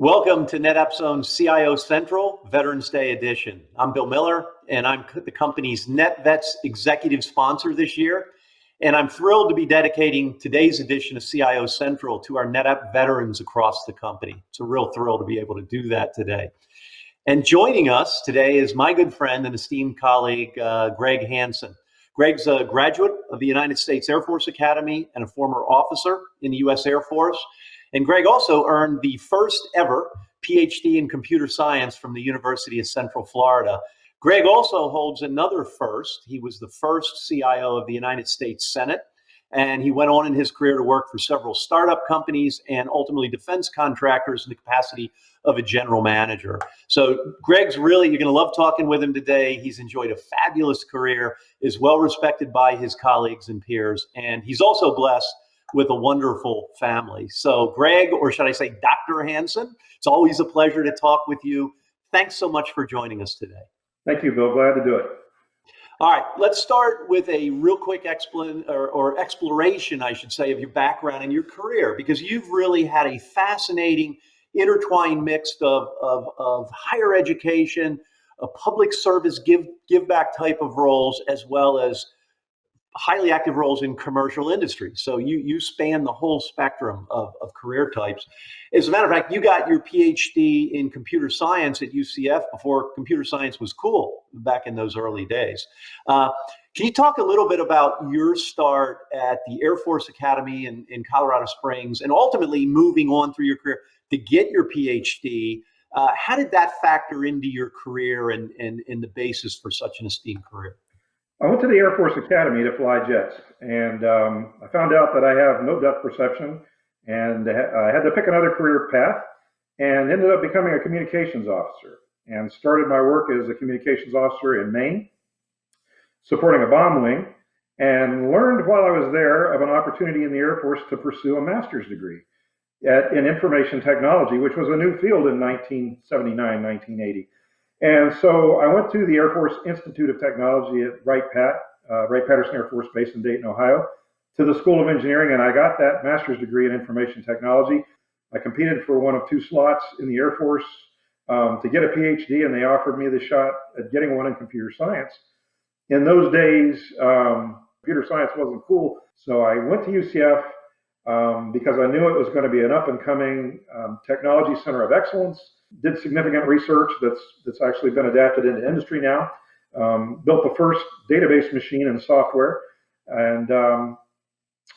Welcome to NetApp's own CIO Central Veterans Day edition. I'm Bill Miller, and I'm the company's NetVets executive sponsor this year. And I'm thrilled to be dedicating today's edition of CIO Central to our NetApp veterans across the company. It's a real thrill to be able to do that today. And joining us today is my good friend and esteemed colleague, Greg Hanson. Greg's a graduate of the United States Air Force Academy and a former officer in the U.S. Air Force. And Greg also earned the first ever Ph.D. in computer science from the University of Central Florida. Greg also holds another first. He was the first CIO of the United States Senate, and he went on in his career to work for several startup companies and ultimately defense contractors in the capacity of a general manager. So Greg's really, you're going to love talking with him today. He's enjoyed a fabulous career, is well respected by his colleagues and peers, and he's also blessed with a wonderful family. So Greg, or should I say Dr. Hanson, it's always a pleasure to talk with you. Thanks so much for joining us today. Thank you, Bill. Glad to do it. All right, let's start with a real quick exploration, I should say, of your background and your career, because you've really had a fascinating intertwined mix of higher education, a public service give back type of roles, as well as highly active roles in commercial industry. So you span the whole spectrum of career types. As a matter of fact, you got your PhD in computer science at UCF before computer science was cool back in those early days. Can you talk a little bit about your start at the Air Force Academy in Colorado Springs and ultimately moving on through your career to get your PhD? How did that factor into your career and the basis for such an esteemed career? I went to the Air Force Academy to fly jets, and I found out that I have no depth perception, and I had to pick another career path, and ended up becoming a communications officer, and started my work as a communications officer in Maine, supporting a bomb wing, and learned while I was there of an opportunity in the Air Force to pursue a master's degree in information technology, which was a new field in 1979, 1980. And so I went to the Air Force Institute of Technology at Wright-Patterson Air Force Base in Dayton, Ohio, to the School of Engineering, and I got that master's degree in information technology. I competed for one of two slots in the Air Force to get a PhD, and they offered me the shot at getting one in computer science. In those days, computer science wasn't cool, so I went to UCF because I knew it was going to be an up-and-coming technology center of excellence. Did significant research that's actually been adapted into industry now. Built the first database machine and software, and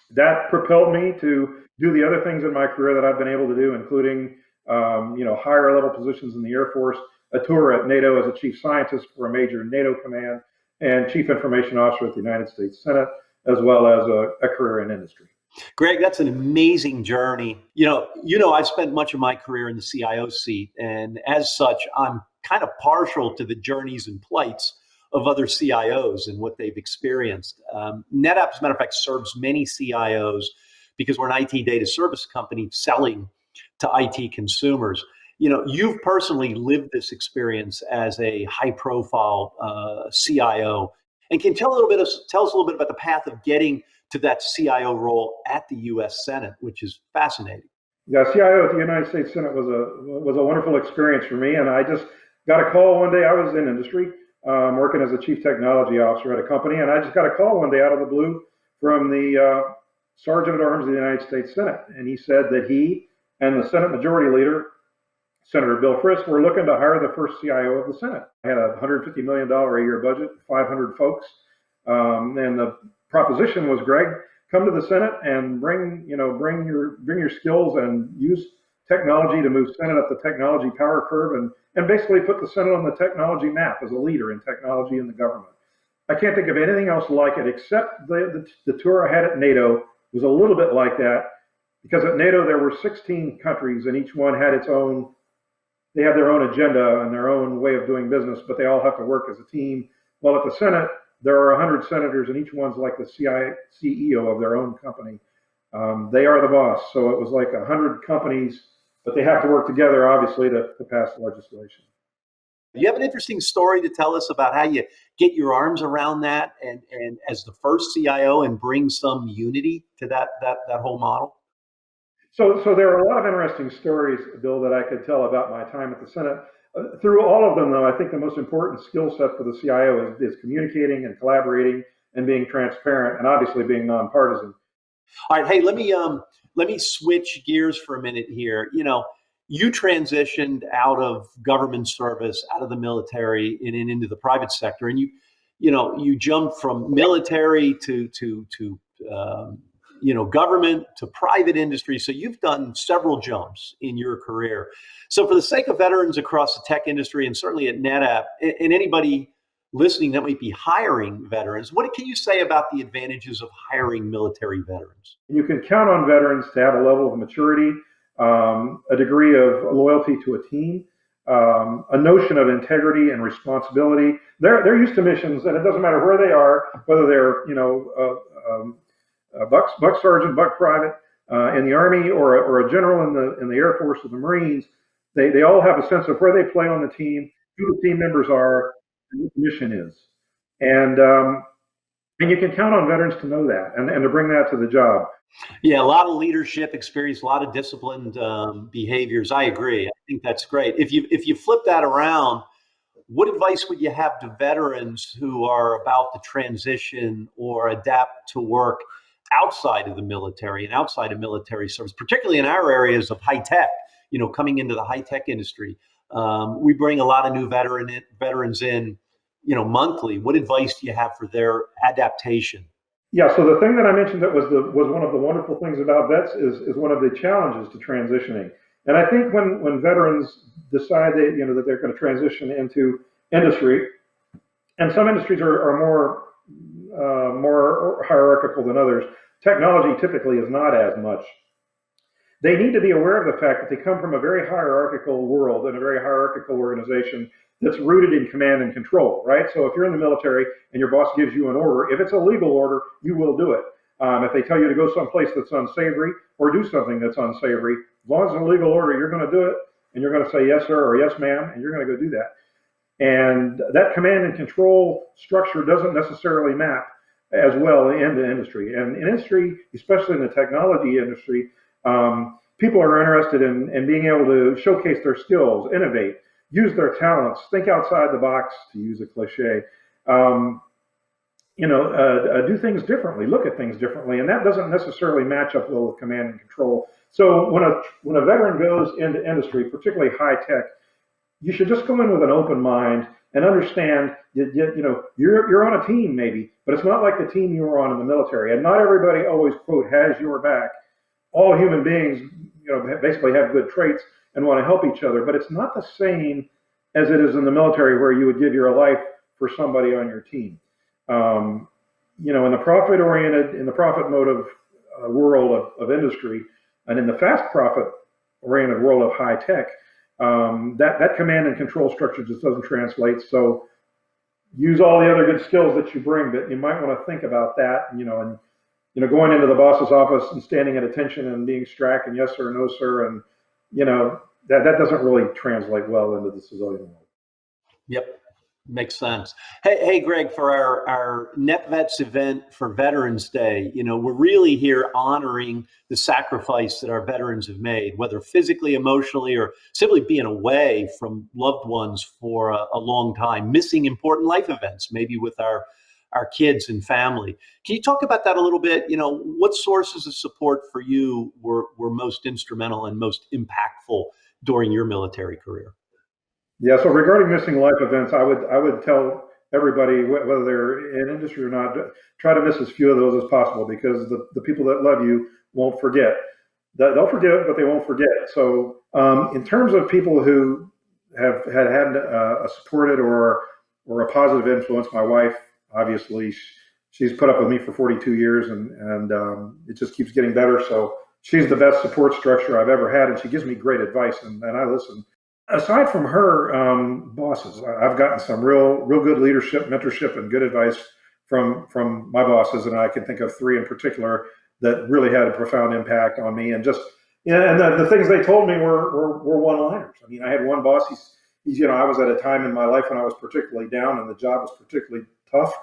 that propelled me to do the other things in my career that I've been able to do, including higher level positions in the Air Force, a tour at NATO as a chief scientist for a major NATO command, and chief information officer at the United States Senate, as well as a career in industry. Greg, that's an amazing journey. I've spent much of my career in the CIO seat, and as such, I'm kind of partial to the journeys and plights of other CIOs and what they've experienced. NetApp, as a matter of fact, serves many CIOs because we're an IT data service company selling to IT consumers. You've personally lived this experience as a high-profile CIO, and can tell us a little bit about the path of getting to that CIO role at the U.S. Senate, which is fascinating. Yeah, CIO at the United States Senate was a wonderful experience for me, and I just got a call one day. I was in industry, working as a chief technology officer at a company, and I just got a call one day out of the blue from the Sergeant at Arms of the United States Senate, and he said that he and the Senate Majority Leader, Senator Bill Frist, were looking to hire the first CIO of the Senate. I had a $150 million a year budget, 500 folks, and the proposition was, Greg, come to the Senate and bring your skills and use technology to move Senate up the technology power curve and basically put the Senate on the technology map as a leader in technology in the government. I can't think of anything else like it except the tour I had at NATO was a little bit like that, because at NATO there were 16 countries and each one had they have their own agenda and their own way of doing business, but they all have to work as a team. Well, at the Senate, there are 100 senators, and each one's like the CEO of their own company. They are the boss. So it was like 100 companies, but they have to work together, obviously, to pass legislation. You have an interesting story to tell us about how you get your arms around that and as the first CIO and bring some unity to that whole model? So there are a lot of interesting stories, Bill, that I could tell about my time at the Senate. Through all of them, though, I think the most important skill set for the CIO is communicating and collaborating and being transparent and obviously being nonpartisan. All right, hey, let me switch gears for a minute here. You transitioned out of government service, out of the military, and into the private sector, and you jumped from military to government to private industry. So you've done several jumps in your career. So for the sake of veterans across the tech industry, and certainly at NetApp, and anybody listening that might be hiring veterans, what can you say about the advantages of hiring military veterans? You can count on veterans to have a level of maturity, a degree of loyalty to a team, a notion of integrity and responsibility. They're used to missions, and it doesn't matter where they are, whether they're buck sergeant, buck private in the Army, or a general in the Air Force or the Marines. They all have a sense of where they play on the team, who the team members are, and what the mission is, and um, and you can count on veterans to know that and to bring that to the job. Yeah, a lot of leadership experience, a lot of disciplined behaviors. I agree. I think that's great. If you flip that around, what advice would you have to veterans who are about to transition or adapt to work outside of the military and outside of military service, particularly in our areas of high tech? Coming into the high tech industry, we bring a lot of new veterans in, monthly. What advice do you have for their adaptation? Yeah, so the thing that I mentioned that was one of the wonderful things about vets is one of the challenges to transitioning. And I think when veterans decide that they're going to transition into industry, and some industries are more hierarchical than others, technology typically is not as much. They need to be aware of the fact that they come from a very hierarchical world and a very hierarchical organization that's rooted in command and control, right? So if you're in the military and your boss gives you an order, if it's a legal order, you will do it. If they tell you to go someplace that's unsavory or do something that's unsavory, as long as it's a legal order, you're going to do it, and you're going to say yes, sir, or yes, ma'am, and you're going to go do that. And that command and control structure doesn't necessarily map as well into industry. And in industry, especially in the technology industry, people are interested in being able to showcase their skills, innovate, use their talents, think outside the box, to use a cliche. Um, do things differently, look at things differently, and that doesn't necessarily match up well with command and control. So when a veteran goes into industry, particularly high tech, you should just go in with an open mind and understand you're on a team maybe, but it's not like the team you were on in the military, and not everybody always quote has your back. All human beings basically have good traits and want to help each other, but it's not the same as it is in the military where you would give your life for somebody on your team. In the in the profit motive world of industry, and in the fast profit oriented world of high tech, that command and control structure just doesn't translate. So use all the other good skills that you bring, but you might want to think about that, going into the boss's office and standing at attention and being strack and yes sir, no sir, and that doesn't really translate well into the civilian world. Yep, makes sense. Hey, Greg, for our NetVets event for Veterans Day, we're really here honoring the sacrifice that our veterans have made, whether physically, emotionally, or simply being away from loved ones for a long time, missing important life events, maybe with our kids and family. Can you talk about that a little bit? What sources of support for you were most instrumental and most impactful during your military career? Yeah, so regarding missing life events, I would tell everybody, whether they're in industry or not, try to miss as few of those as possible, because the people that love you won't forget. They'll forgive, but they won't forget. So in terms of people who have had a supported or a positive influence, my wife, obviously, she's put up with me for 42 years, and it just keeps getting better. So she's the best support structure I've ever had, and she gives me great advice, and I listen. Aside from her bosses, I've gotten some real good leadership, mentorship, and good advice from my bosses, and I can think of three in particular that really had a profound impact on me. And just and the things they told me were one-liners. I mean, I had one boss. He's I was at a time in my life when I was particularly down, and the job was particularly tough.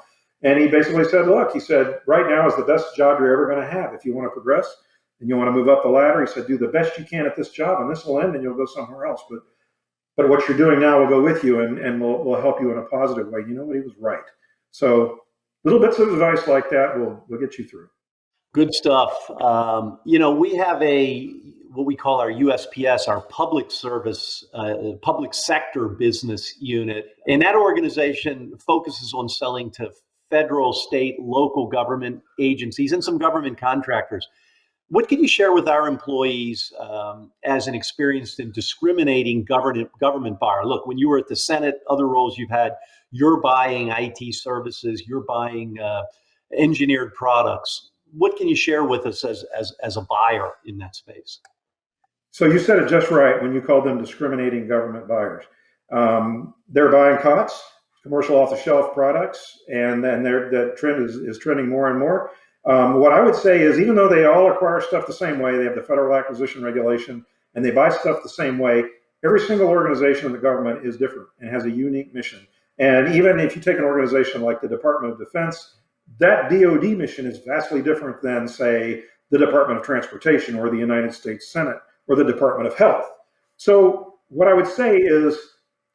And he basically said, "Look," he said, "right now is the best job you're ever going to have. If you want to progress, and you want to move up the ladder. He said, do the best you can at this job, and this will end, and you'll go somewhere else. But what you're doing now will go with you, and will help you in a positive way. You know what? He was right. So little bits of advice like that will get you through. Good stuff. We have what we call our USPS, our public service, public sector business unit. And that organization focuses on selling to federal, state, local government agencies and some government contractors. What can you share with our employees as an experienced and discriminating government buyer? Look, when you were at the Senate, other roles you've had, you're buying IT services, you're buying engineered products. What can you share with us as a buyer in that space? So you said it just right when you called them discriminating government buyers. They're buying COTS, commercial off-the-shelf products, and then that trend is trending more and more. What I would say is, even though they all acquire stuff the same way, they have the federal acquisition regulation, and they buy stuff the same way, every single organization in the government is different and has a unique mission. And even if you take an organization like the Department of Defense, that DoD mission is vastly different than, say, the Department of Transportation or the United States Senate or the Department of Health. So what I would say is,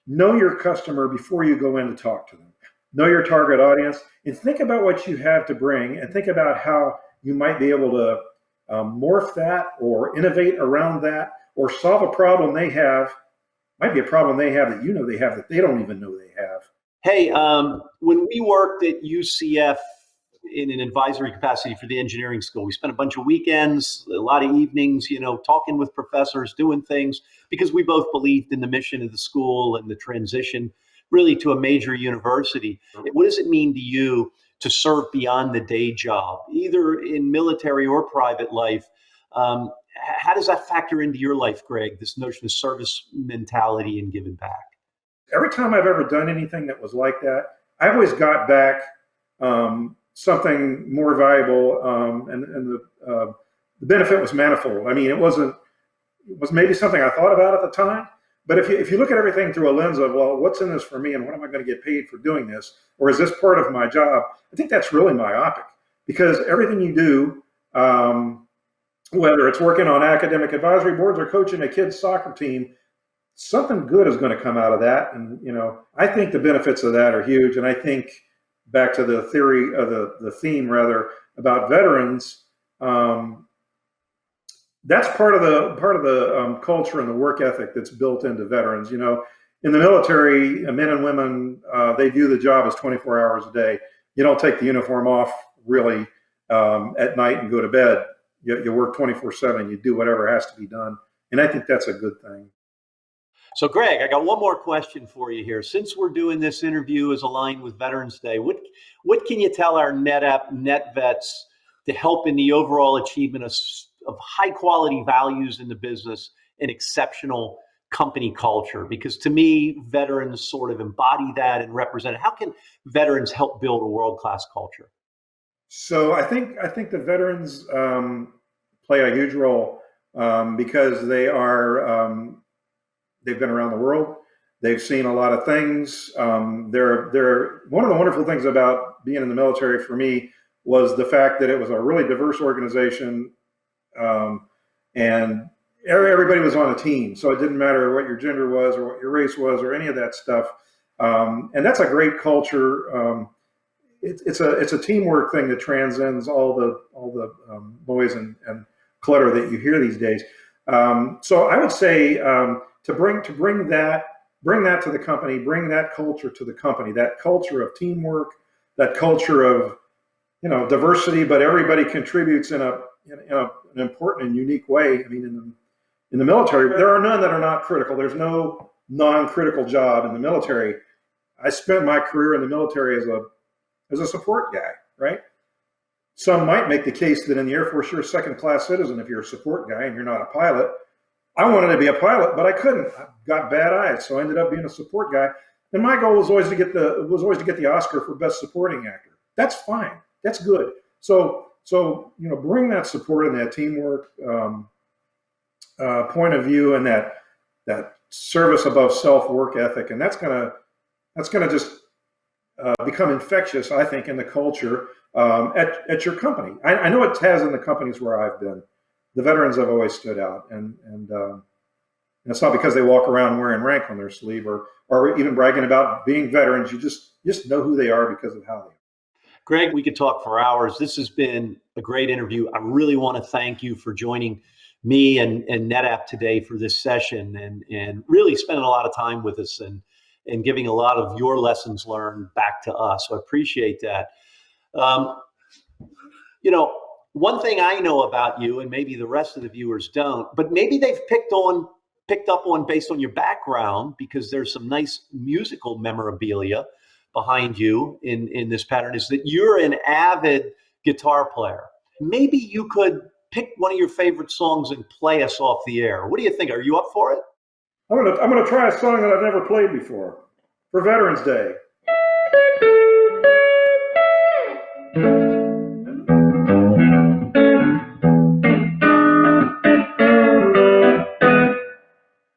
know your customer before you go in to talk to them. Know your target audience, and think about what you have to bring, and think about how you might be able to morph that or innovate around that or solve a problem they have. Might be a problem they have that you know they have that they don't even know they have. Hey, when we worked at UCF in an advisory capacity for the engineering school, we spent a bunch of weekends, a lot of evenings, talking with professors, doing things, because we both believed in the mission of the school and the transition really to a major university. What does it mean to you to serve beyond the day job, either in military or private life? How does that factor into your life, Greg, this notion of service mentality and giving back? Every time I've ever done anything that was like that, I've always got back something more valuable, and the benefit was manifold. I mean, it was maybe something I thought about at the time, but if you look at everything through a lens of, well, what's in this for me, and what am I going to get paid for doing this, or is this part of my job? I think that's really myopic, because everything you do, whether it's working on academic advisory boards or coaching a kid's soccer team, something good is going to come out of that. And I think the benefits of that are huge. And I think, back to the theory of the theme rather, about veterans, that's part of the culture and the work ethic that's built into veterans. In the military, men and women, they view the job as 24 hours a day. You don't take the uniform off really at night and go to bed. You work 24/7. You do whatever has to be done, and I think that's a good thing. So, Greg, I got one more question for you here. Since we're doing this interview as aligned with Veterans Day, what can you tell our NetApp net vets to help in the overall achievement of high quality values in the business and exceptional company culture? Because to me, veterans sort of embody that and represent it. How can veterans help build a world-class culture? So I think the veterans play a huge role because they've been around the world. They've seen a lot of things. They're one of the wonderful things about being in the military for me was the fact that it was a really diverse organization, and everybody was on a team. So it didn't matter what your gender was or what your race was or any of that stuff. And that's a great culture. It's a teamwork thing that transcends all the noise and clutter that you hear these days. So I would say to bring that to the company, bring that culture to the company, that culture of teamwork, that culture of diversity, but everybody contributes in an important and unique way. I mean, in the military, there are none that are not critical. There's no non-critical job in the military. I spent my career in the military as a support guy, right? Some might make the case that in the Air Force, you're a second-class citizen if you're a support guy and you're not a pilot. I wanted to be a pilot, but I couldn't. I got bad eyes, so I ended up being a support guy. And my goal was always to get the Oscar for Best Supporting Actor. That's fine. That's good. So bring that support and that teamwork point of view and that service above self work ethic, and that's gonna just become infectious, I think, in the culture at your company. I know it has in the companies where I've been. the veterans have always stood out, and it's not because they walk around wearing rank on their sleeve or even bragging about being veterans. You just know who they are because of how they are. Greg, we could talk for hours. This has been a great interview. I really want to thank you for joining me and NetApp today for this session and really spending a lot of time with us and giving a lot of your lessons learned back to us. So I appreciate that. You know, one thing I know about you, and maybe the rest of the viewers don't, but maybe they've picked up on based on your background, because there's some nice musical memorabilia behind you in this pattern, is that you're an avid guitar player. Maybe you could pick one of your favorite songs and play us off the air. What do you think? Are you up for it? I'm gonna try a song that I've never played before for Veterans Day.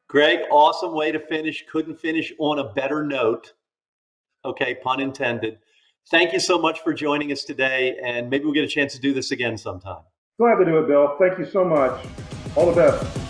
Greg, awesome way to finish. Couldn't finish on a better note. Okay, pun intended. Thank you so much for joining us today, and maybe we'll get a chance to do this again sometime. Glad to do it, Bill. Thank you so much. All the best.